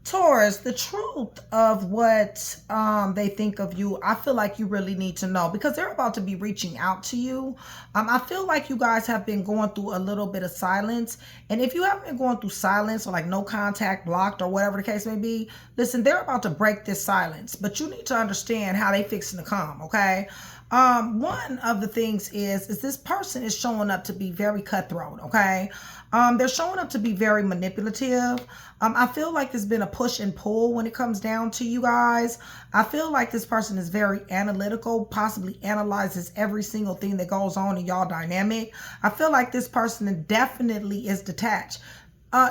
Taurus, the truth of what they think of you, I feel like you really need to know because they're about to be reaching out to you. I feel like you guys have been going through a little bit of silence. And if you haven't been going through silence or like no contact, blocked, or whatever the case may be, listen, they're about to break this silence. But you need to understand how they fixing to come, okay? One of the things is this person is showing up to be very cutthroat, okay? They're showing up to be very manipulative. I feel like there's been a push and pull when it comes down to you guys. I feel like this person is very analytical, possibly analyzes every single thing that goes on in y'all dynamic. I feel like this person definitely is detached.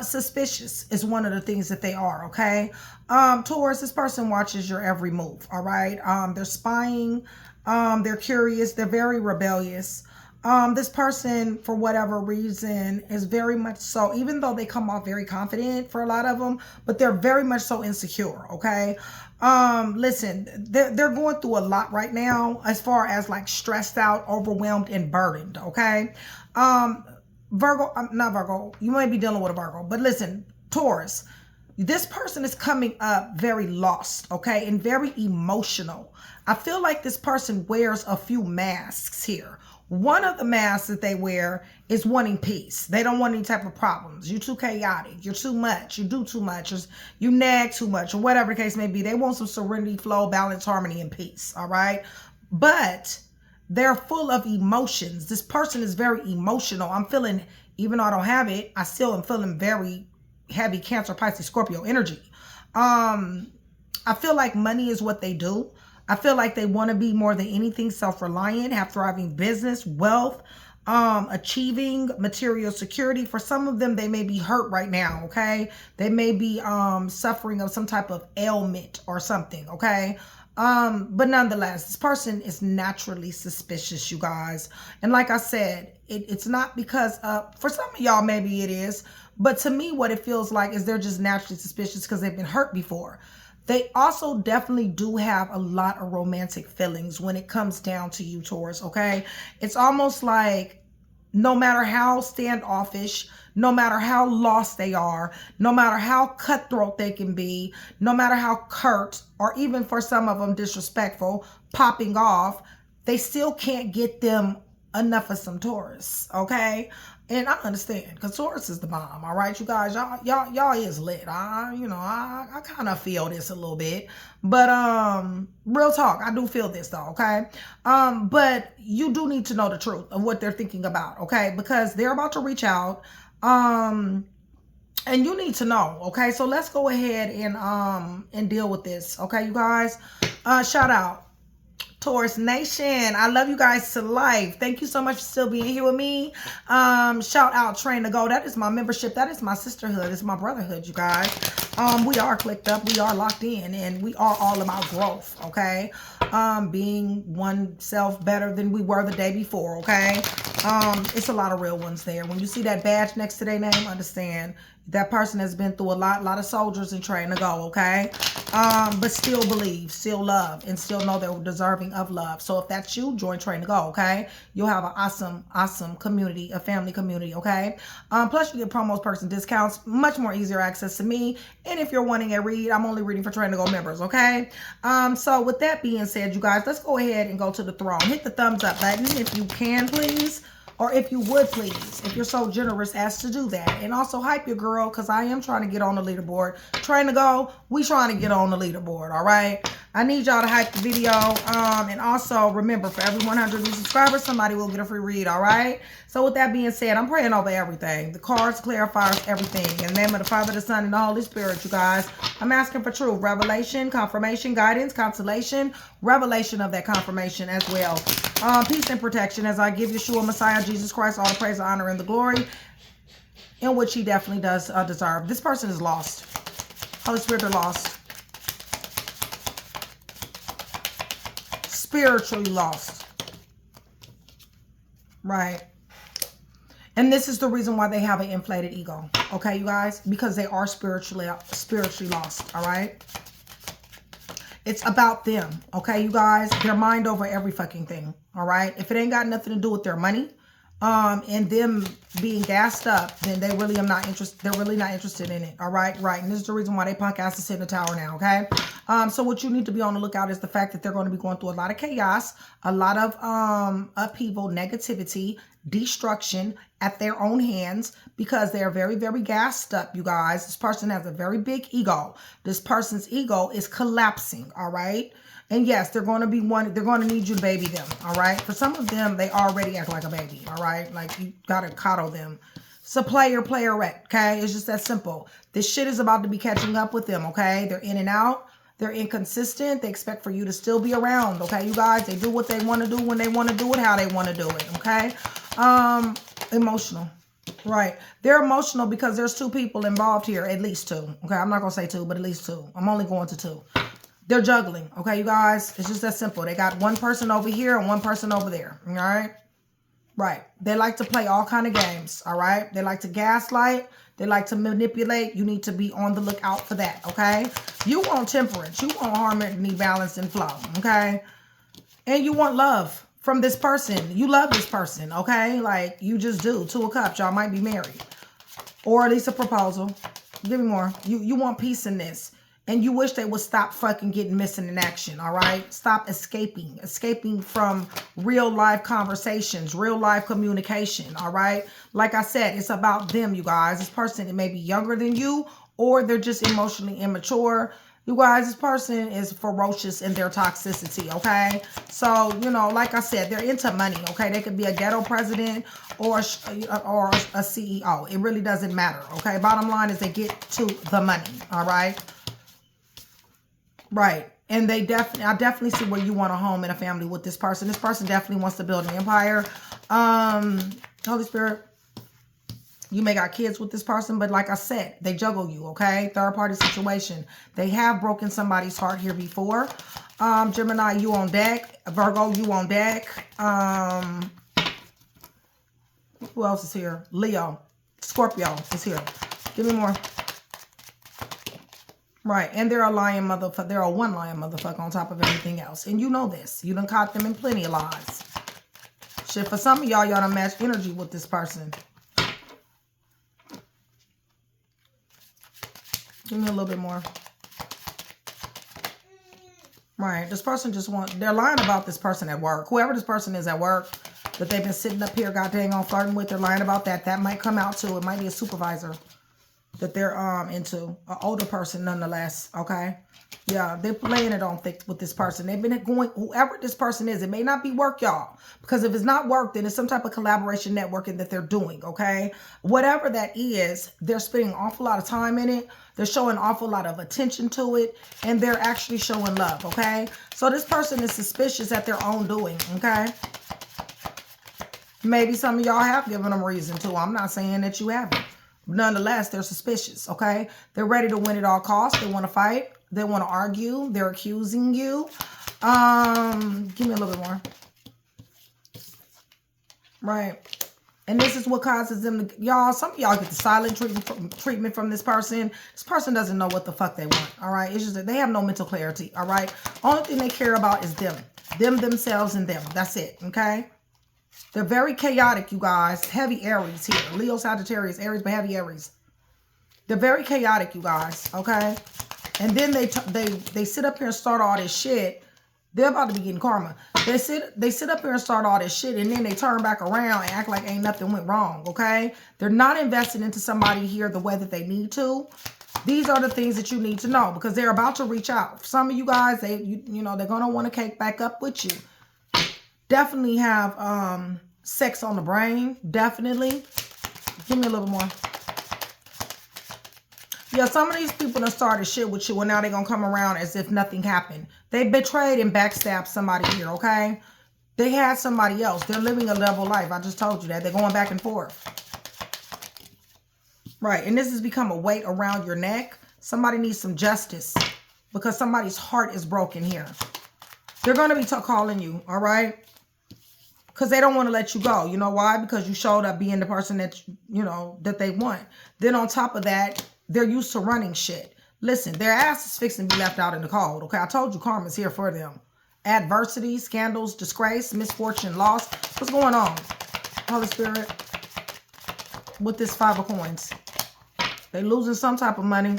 Suspicious is one of the things that they are, okay? Taurus, this person watches your every move, all right? They're spying, they're curious, they're very rebellious. This person, for whatever reason, is very much so, even though they come off very confident for a lot of them, but they're very much so insecure, okay? Listen, they're going through a lot right now as far as like stressed out, overwhelmed, and burdened, okay? Virgo, not Virgo, you might be dealing with a Virgo, but listen, Taurus, this person is coming up very lost, okay, and very emotional. I feel like this person wears a few masks here. One of the masks that they wear is wanting peace. They don't want any type of problems. You're too chaotic. You're too much. You do too much. You nag too much, or whatever the case may be. They want some serenity, flow, balance, harmony, and peace, all right? But they're full of emotions. This person is very emotional. I'm feeling, even though I don't have it, I still am feeling very heavy Cancer, Pisces, Scorpio energy. I feel like money is what they do. I feel like they want to be more than anything self-reliant, have thriving business, wealth, achieving material security. For some of them, they may be hurt right now, okay? They may be suffering of some type of ailment or something, okay? But nonetheless, this person is naturally suspicious, you guys. And like I said, it's not because for some of y'all, maybe it is. But to me, what it feels like is they're just naturally suspicious because they've been hurt before. They also definitely do have a lot of romantic feelings when it comes down to you, Taurus, okay? It's almost like no matter how standoffish, no matter how lost they are, no matter how cutthroat they can be, no matter how curt, or even for some of them disrespectful, popping off, they still can't get them enough of some Taurus, okay? And I understand, because Taurus is the bomb, all right, you guys? Y'all is lit. I kind of feel this a little bit. But real talk, I do feel this though, okay? But you do need to know the truth of what they're thinking about, okay? Because they're about to reach out. And you need to know, okay? So let's go ahead and deal with this, okay, you guys? Shout out Taurus Nation. I love you guys to life. Thank you so much for still being here with me. Shout out Train to Go. That is my membership. That is my sisterhood. It's my brotherhood, you guys. We are clicked up. We are locked in. And we are all about growth, okay? Being one self better than we were the day before, okay? It's a lot of real ones there. When you see that badge next to their name, understand that person has been through a lot of soldiers and Train to Go, okay? But still believe, still love, and still know they're deserving of love. So if that's you, join Train to Go, okay? You'll have an awesome community, a family community, okay? Plus you get promos, perks, and discounts, much more easier access to me. And if you're wanting a read, I'm only reading for Train to Go members, okay? So with that being said, you guys, let's go ahead and go to the throne. Hit the thumbs up button if you can, please. Or if you would, please, if you're so generous as to do that. And also hype your girl, because I am trying to get on the leaderboard. Train to Go, we trying to get on the leaderboard, all right? I need y'all to hype the video. And also, remember, for every 100 new subscribers, somebody will get a free read, all right? So with that being said, I'm praying over everything. The cards, clarifiers, everything. In the name of the Father, the Son, and the Holy Spirit, you guys. I'm asking for truth, revelation, confirmation, guidance, consolation, revelation of that confirmation as well. Peace and protection as I give Yeshua, Messiah, Jesus Christ, all the praise, the honor, and the glory, in which he definitely does deserve. This person is lost. Holy Spirit, they're lost. Spiritually lost. Right. And this is the reason why they have an inflated ego. Okay, you guys? Because they are spiritually lost. All right? It's about them. Okay, you guys? Their mind over every fucking thing. All right? If it ain't got nothing to do with their money, and them being gassed up, then they really are not interested. They're really not interested in it. All right, right. And this is the reason why they punk ass to sit in the tower now. Okay. So what you need to be on the lookout is the fact that they're going to be going through a lot of chaos, a lot of upheaval, negativity, destruction at their own hands, because they're very, very gassed up, you guys. This person has a very big ego. This person's ego is collapsing. All right. And yes, they're going to be they're going to need you to baby them, all right? For some of them, they already act like a baby, all right? Like, you got to coddle them. It's a playerette, okay? It's just that simple. This shit is about to be catching up with them, okay? They're in and out. They're inconsistent. They expect for you to still be around, okay, you guys? They do what they want to do when they want to do it, how they want to do it, okay? Emotional. Right. They're emotional because there's 2 people involved here, at least 2, okay? I'm not going to say 2, but at least 2. I'm only going to 2. They're juggling, okay, you guys? It's just that simple. They got one person over here and one person over there, all right? Right. They like to play all kind of games, all right? They like to gaslight. They like to manipulate. You need to be on the lookout for that, okay? You want temperance. You want harmony, balance, and flow, okay? And you want love from this person. You love this person, okay? Like, you just do. 2 of Cups. Y'all might be married. Or at least a proposal. Give me more. You want peace in this. And you wish they would stop fucking getting missing in action, all right? Stop escaping from real life conversations, real life communication, all right? Like I said, it's about them, you guys. This person may be younger than you, or they're just emotionally immature. You guys, this person is ferocious in their toxicity, okay? So, you know, like I said, they're into money, okay? They could be a ghetto president or a CEO. It really doesn't matter, okay? Bottom line is they get to the money, all right? Right. And I definitely see where you want a home and a family with this person. This person definitely wants to build an empire. Holy Spirit, you may got kids with this person, but like I said, they juggle you, okay? Third party situation. They have broken somebody's heart here before. Gemini, you on deck. Virgo, you on deck. Who else is here? Leo. Scorpio is here. Give me more. Right, and they're a lying motherfucker. They're a one lying motherfucker on top of everything else. And you know this. You done caught them in plenty of lies. Shit, for some of y'all done match energy with this person. Give me a little bit more. Right, this person just they're lying about this person at work. Whoever this person is at work that they've been sitting up here goddamn on flirting with, they're lying about that. That might come out too. It might be a supervisor that they're into, an older person nonetheless, okay? Yeah, they're playing it on thick with this person. They've been going, whoever this person is, it may not be work, y'all. Because if it's not work, then it's some type of collaboration networking that they're doing, okay? Whatever that is, they're spending an awful lot of time in it. They're showing an awful lot of attention to it. And they're actually showing love, okay? So this person is suspicious at their own doing, okay? Maybe some of y'all have given them reason to. I'm not saying that you haven't. Nonetheless, they're suspicious, okay? They're ready to win at all costs. They want to fight. They want to argue. They're accusing you. Give me a little bit more. Right. And this is what causes them to, y'all, some of y'all get the silent treatment from this person. This person doesn't know what the fuck they want, all right? It's just that they have no mental clarity, all right? Only thing they care about is them. Them, themselves, and them. That's it, okay? They're very chaotic, you guys. Heavy Aries here. Leo, Sagittarius, Aries, but heavy Aries. They're very chaotic, you guys, okay? And then they sit up here and start all this shit. They're about to be getting karma. They sit up here and start all this shit, and then they turn back around and act like ain't nothing went wrong, okay? They're not invested into somebody here the way that they need to. These are the things that you need to know, because they're about to reach out. Some of you guys, you know, they're going to want to cake back up with you. Definitely have sex on the brain. Definitely. Give me a little more. Yeah, some of these people that started shit with you, and now they're going to come around as if nothing happened. They betrayed and backstabbed somebody here, okay? They had somebody else. They're living a level life. I just told you that. They're going back and forth. Right, and this has become a weight around your neck. Somebody needs some justice because somebody's heart is broken here. They're going to be calling you, all right? Because they don't want to let you go. You know why? Because you showed up being the person that, you know, that they want. Then on top of that, they're used to running shit. Listen, their ass is fixing to be left out in the cold. Okay, I told you karma's here for them. Adversity, scandals, disgrace, misfortune, loss. What's going on? Holy Spirit, with this 5 of coins. They losing some type of money.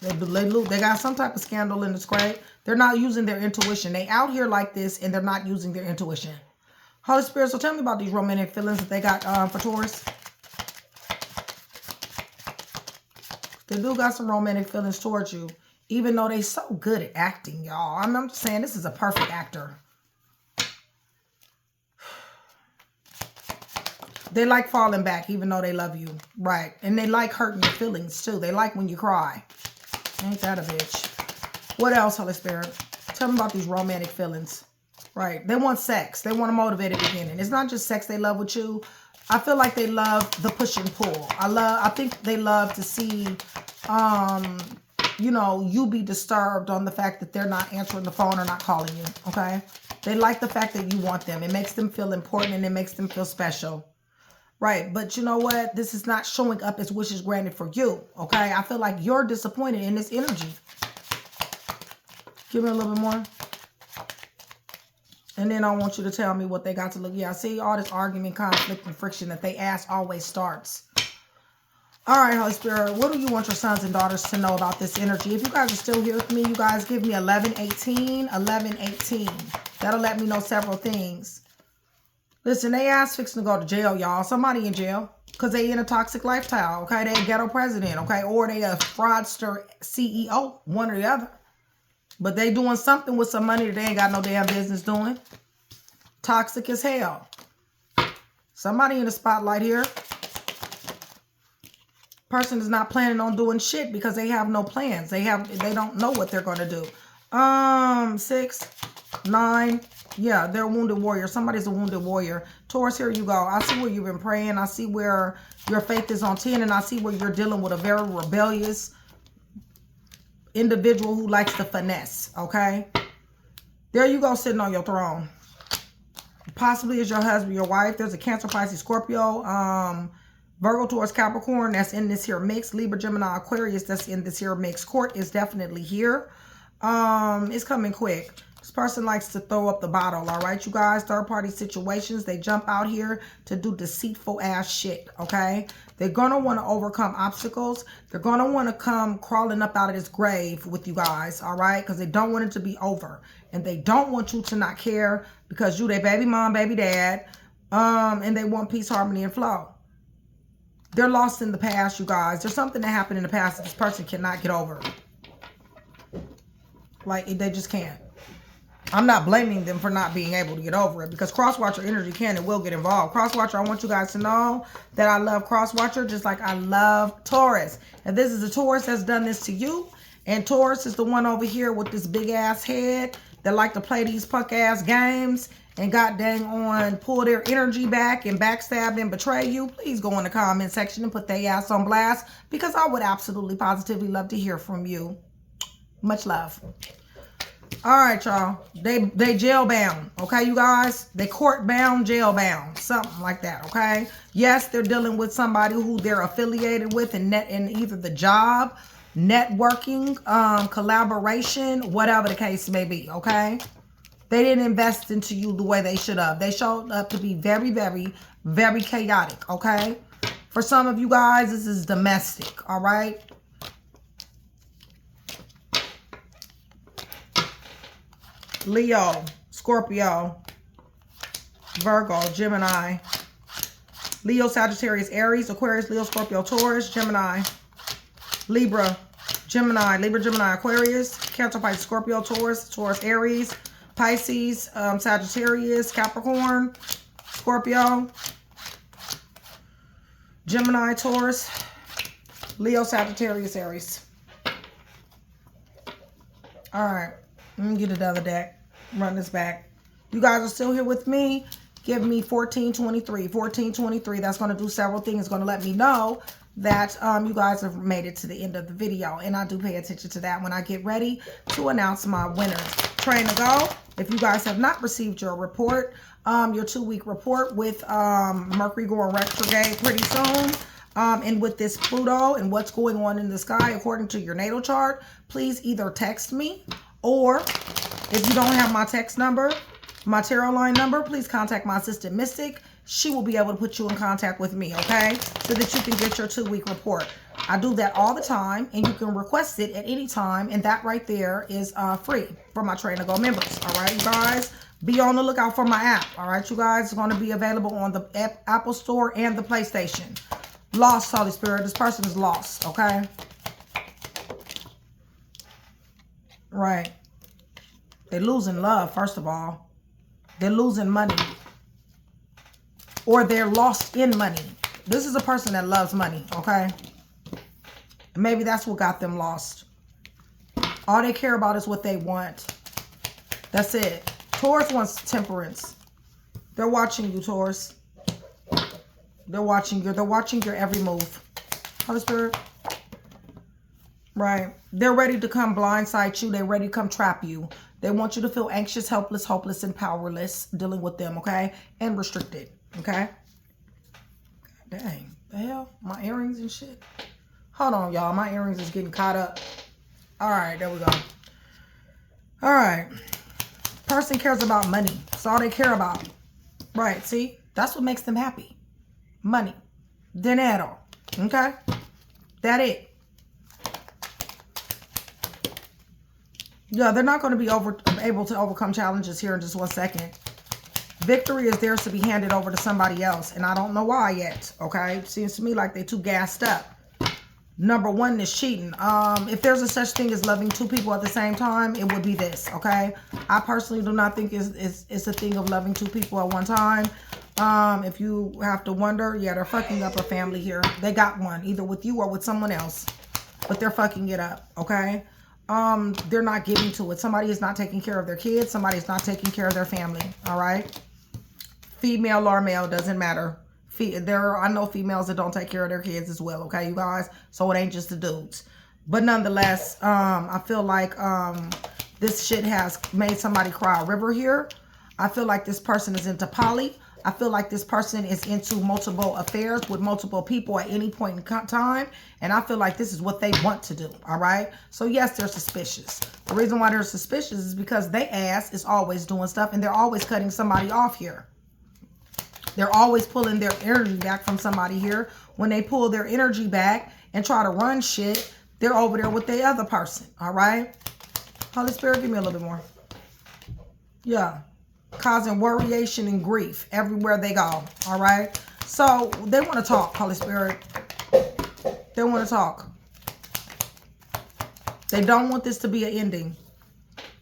They got some type of scandal in the scrape. They're not using their intuition. They out here like this and they're not using their intuition. Holy Spirit, so tell me about these romantic feelings that they got for Taurus. They do got some romantic feelings towards you, even though they so good at acting, y'all. I'm just saying this is a perfect actor. They like falling back, even though they love you, right? And they like hurting your feelings, too. They like when you cry. Ain't that a bitch? What else, Holy Spirit? Tell me about these romantic feelings, right? They want sex. They want a motivated beginning. It's not just sex they love with you. I feel like they love the push and pull. I think they love to see, you know, you be disturbed on the fact that they're not answering the phone or not calling you, okay? They like the fact that you want them. It makes them feel important and it makes them feel special, right? But you know what? This is not showing up as wishes granted for you, okay? I feel like you're disappointed in this energy. Give me a little bit more. And then I want you to tell me what they got to look. Yeah, I see all this argument, conflict, and friction that they ask always starts. All right, Holy Spirit, what do you want your sons and daughters to know about this energy? If you guys are still here with me, you guys give me 1118, 1118. That'll let me know several things. Listen, they ass fixing to go to jail, y'all. Somebody in jail because they in a toxic lifestyle, okay? They a ghetto president, okay? Or they a fraudster CEO, one or the other. But they doing something with some money that they ain't got no damn business doing. Toxic as hell. Somebody in the spotlight here. Person is not planning on doing shit because they have no plans. They don't know what they're going to do. 6, 9. Yeah, they're a wounded warrior. Somebody's a wounded warrior. Taurus, here you go. I see where you've been praying. I see where your faith is on 10. And I see where you're dealing with a very rebellious individual who likes to finesse, okay? There you go, sitting on your throne. Possibly is your husband, your wife. There's a Cancer, Pisces, Scorpio, Virgo, Taurus, Capricorn that's in this here mix. Libra, Gemini, Aquarius that's in this here mix. Court is definitely here. It's coming quick. This person likes to throw up the bottle, all right, you guys? Third-party situations, they jump out here to do deceitful ass shit, okay? They're going to want to overcome obstacles. They're going to want to come crawling up out of this grave with you guys, all right? Because they don't want it to be over. And they don't want you to not care because you their baby mom, baby dad, and they want peace, harmony, and flow. They're lost in the past, you guys. There's something that happened in the past that this person cannot get over. Like, they just can't. I'm not blaming them for not being able to get over it because Crosswatcher energy can and will get involved. Crosswatcher, I want you guys to know that I love Crosswatcher just like I love Taurus. And this is a Taurus that's done this to you. And Taurus is the one over here with this big ass head that like to play these punk ass games and god dang on pull their energy back and backstab and betray you. Please go in the comment section and put their ass on blast because I would absolutely positively love to hear from you. Much love. All right, y'all. They jail bound, okay, you guys? They court bound, jail bound, something like that, okay? Yes, they're dealing with somebody who they're affiliated with in either the job, networking, collaboration, whatever the case may be, okay? They didn't invest into you the way they should have. They showed up to be very, very, very chaotic, okay? For some of you guys, this is domestic, all right? Leo, Scorpio, Virgo, Gemini, Leo, Sagittarius, Aries, Aquarius, Leo, Scorpio, Taurus, Gemini, Libra, Gemini, Aquarius, Cancer, Pisces, Scorpio, Taurus, Aries, Pisces, Sagittarius, Capricorn, Scorpio, Gemini, Taurus, Leo, Sagittarius, Aries. All right. Let me get another deck. Run this back. You guys are still here with me. Give me 1423. 1423. That's going to do several things. It's going to let me know that you guys have made it to the end of the video. And I do pay attention to that when I get ready to announce my winners. Train to go. If you guys have not received your report, your 2-week report with Mercury going retrograde pretty soon. And with this Pluto and what's going on in the sky according to your natal chart, please either text me or if you don't have my text number, For my tarot line number, please contact my assistant mystic. She will be able to put you in contact with me, okay? So that you can get your 2-week report. I do that all the time, and you can request it at any time, and that right there is free for my Train to Go members. All right, you guys? Be on the lookout for my app. All right, you guys? It's going to be available on the Apple Store and the PlayStation. Lost, Holy Spirit. This person is lost, okay? Right. They're losing love, first of all. They're losing money. Or they're lost in money. This is a person that loves money, okay? Maybe that's what got them lost. All they care about is what they want. That's it. Taurus wants temperance. They're watching you, Taurus. They're watching you. They're watching your every move. Holy Spirit. Right. They're ready to come blindside you. They're ready to come trap you. They want you to feel anxious, helpless, hopeless, and powerless dealing with them, okay? And restricted, okay? God dang. The hell? My earrings and shit. Hold on, y'all. My earrings is getting caught up. All right, there we go. All right. Person cares about money. That's all they care about. Right, see? That's what makes them happy. Money. Dinero. Okay? That it. Yeah, they're not going to be able to overcome challenges here in just 1 second. Victory is theirs to be handed over to somebody else. And I don't know why yet. Okay? Seems to me like they're too gassed up. Number 1 is cheating. If there's a such thing as loving 2 people at the same time, it would be this, okay? I personally do not think it's a thing of loving 2 people at one time. If you have to wonder, yeah, they're fucking up a family here. They got one, either with you or with someone else. But they're fucking it up, okay? They're not giving to it. Somebody is not taking care of their kids. Somebody is not taking care of their family, all right? Female or male, doesn't matter. I know females that don't take care of their kids as well, okay, you guys? So it ain't just the dudes. But nonetheless, I feel like this shit has made somebody cry a river here. I feel like this person is into poly. I feel like this person is into multiple affairs with multiple people at any point in time. And I feel like this is what they want to do, all right? So yes, they're suspicious. The reason why they're suspicious is because they ass is always doing stuff and they're always cutting somebody off here. They're always pulling their energy back from somebody here. When they pull their energy back and try to run shit, they're over there with the other person. All right? Holy Spirit, give me a little bit more. Yeah. Causing worryation and grief everywhere they go. All right? So they want to talk, Holy Spirit. They want to talk. They don't want this to be an ending.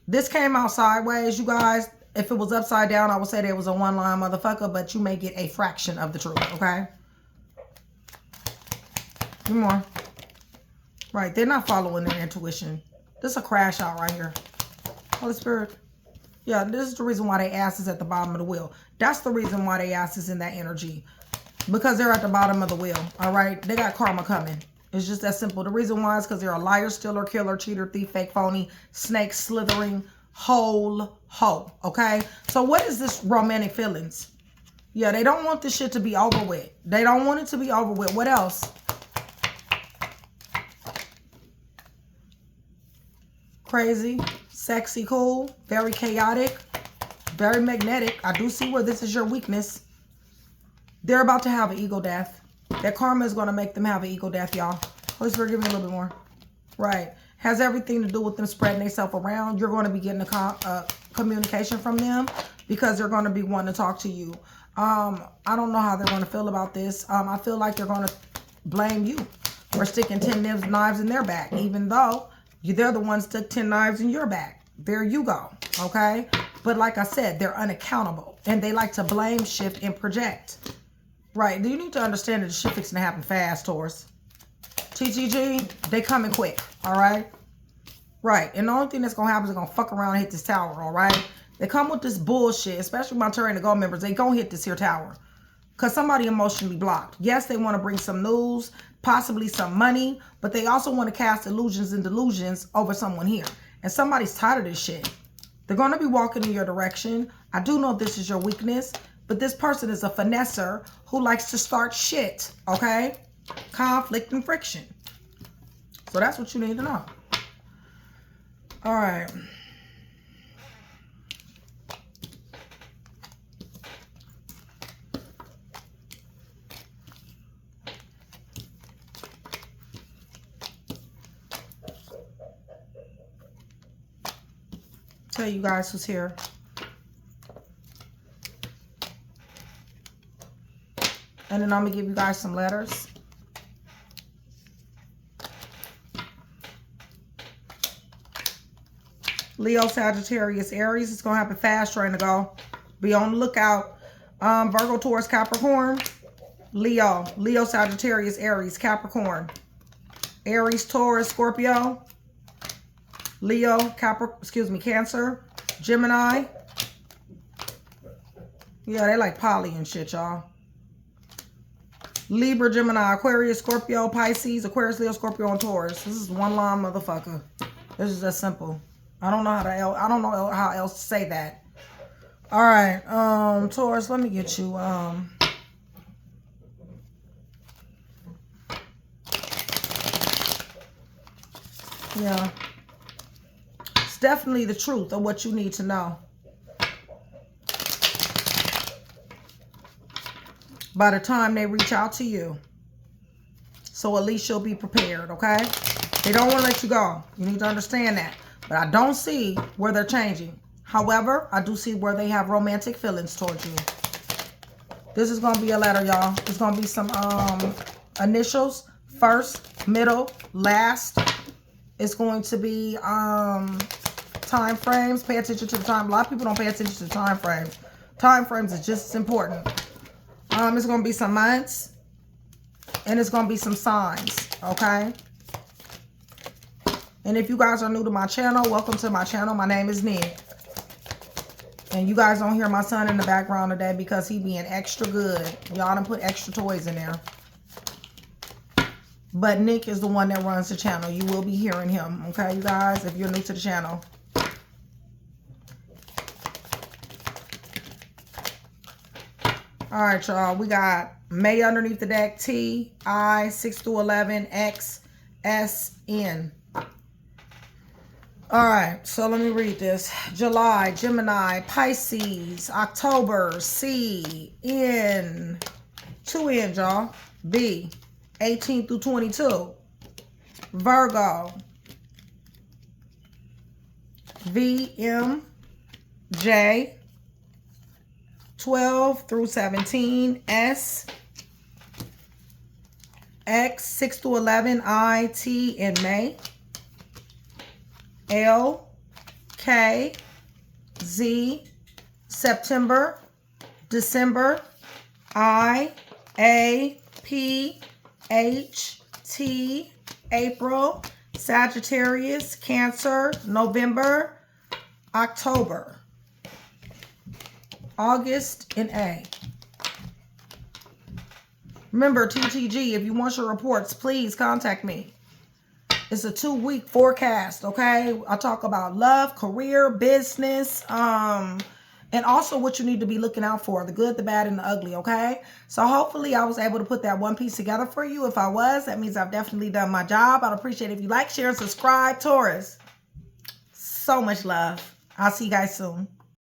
This came out sideways, you guys. If it was upside down, I would say there was a one-line motherfucker, but you may get a fraction of the truth, okay? Give me more. Right, they're not following their intuition. This is a crash out right here. Holy Spirit. Yeah, this is the reason why they ass is at the bottom of the wheel. That's the reason why they ass is in that energy. Because they're at the bottom of the wheel, all right? They got karma coming. It's just that simple. The reason why is because they're a liar, stealer, killer, cheater, thief, fake, phony, snake, slithering, hoe, okay? So what is this romantic feelings? Yeah, they don't want this shit to be over with. They don't want it to be over with. What else? Crazy, sexy, cool, very chaotic, very magnetic. I do see where this is your weakness. They're about to have an ego death. That karma is going to make them have an ego death, y'all. Holy Spirit, give me a little bit more. Right. Has everything to do with them spreading themselves around. You're going to be getting a communication from them because they're going to be wanting to talk to you. I don't know how they're going to feel about this. I feel like they're going to blame you for sticking 10 knives in their back, even though they're the ones that took 10 knives in your back. There you go, okay? But like I said, they're unaccountable, and they like to blame, shift, and project. Right, you need to understand that the shit fixing to happen fast, Taurus. TTG, they coming quick, all right? Right, and the only thing that's going to happen is they're going to fuck around and hit this tower, all right? They come with this bullshit, especially my Train to Go members. They going to hit this here tower because somebody emotionally blocked. Yes, they want to bring some news, possibly some money, but they also want to cast illusions and delusions over someone here. And somebody's tired of this shit. They're going to be walking in your direction. I do know this is your weakness, but this person is a finesser who likes to start shit, okay? Conflict and friction. So that's what you need to know. All right. Tell you guys who's here. And then I'm going to give you guys some letters. Leo, Sagittarius, Aries. It's going to happen fast, trying to go. Be on the lookout. Virgo, Taurus, Capricorn. Leo, Sagittarius, Aries, Capricorn. Aries, Taurus, Scorpio. Leo, Cancer. Gemini. Yeah, they like poly and shit, y'all. Libra, Gemini, Aquarius, Scorpio, Pisces, Aquarius, Leo, Scorpio, and Taurus. This is one line, motherfucker. This is just simple. I don't know how else to say that. All right, Taurus, let me get you. Yeah, it's definitely the truth of what you need to know. By the time they reach out to you. So at least you'll be prepared, okay? They don't want to let you go. You need to understand that. But I don't see where they're changing. However, I do see where they have romantic feelings towards you. This is going to be a letter, y'all. It's going to be some initials. First, middle, last. It's going to be time frames. Pay attention to the time. A lot of people don't pay attention to time frames. Time frames is just as important. It's going to be some months. And it's going to be some signs. Okay? And if you guys are new to my channel, welcome to my channel. My name is Nick. And you guys don't hear my son in the background today because he being extra good. Y'all done put extra toys in there. But Nick is the one that runs the channel. You will be hearing him. Okay, you guys, if you're new to the channel. All right, y'all. We got May underneath the deck. T, I, 6 through 11, X, S, N. All right, so let me read this. July, Gemini, Pisces, October, C, N, 2 N's, y'all. B, 18 through 22. Virgo, V, M, J, 12 through 17. S, X, 6 through 11. I, T, in May. L, K, Z, September, December, I, A, P, H, T, April, Sagittarius, Cancer, November, October, August, and A. Remember, TTG, if you want your reports, please contact me. It's a 2-week forecast, okay? I talk about love, career, business, and also what you need to be looking out for, the good, the bad, and the ugly, okay? So hopefully I was able to put that one piece together for you. If I was, that means I've definitely done my job. I'd appreciate it if you like, share, and subscribe. Taurus, so much love. I'll see you guys soon.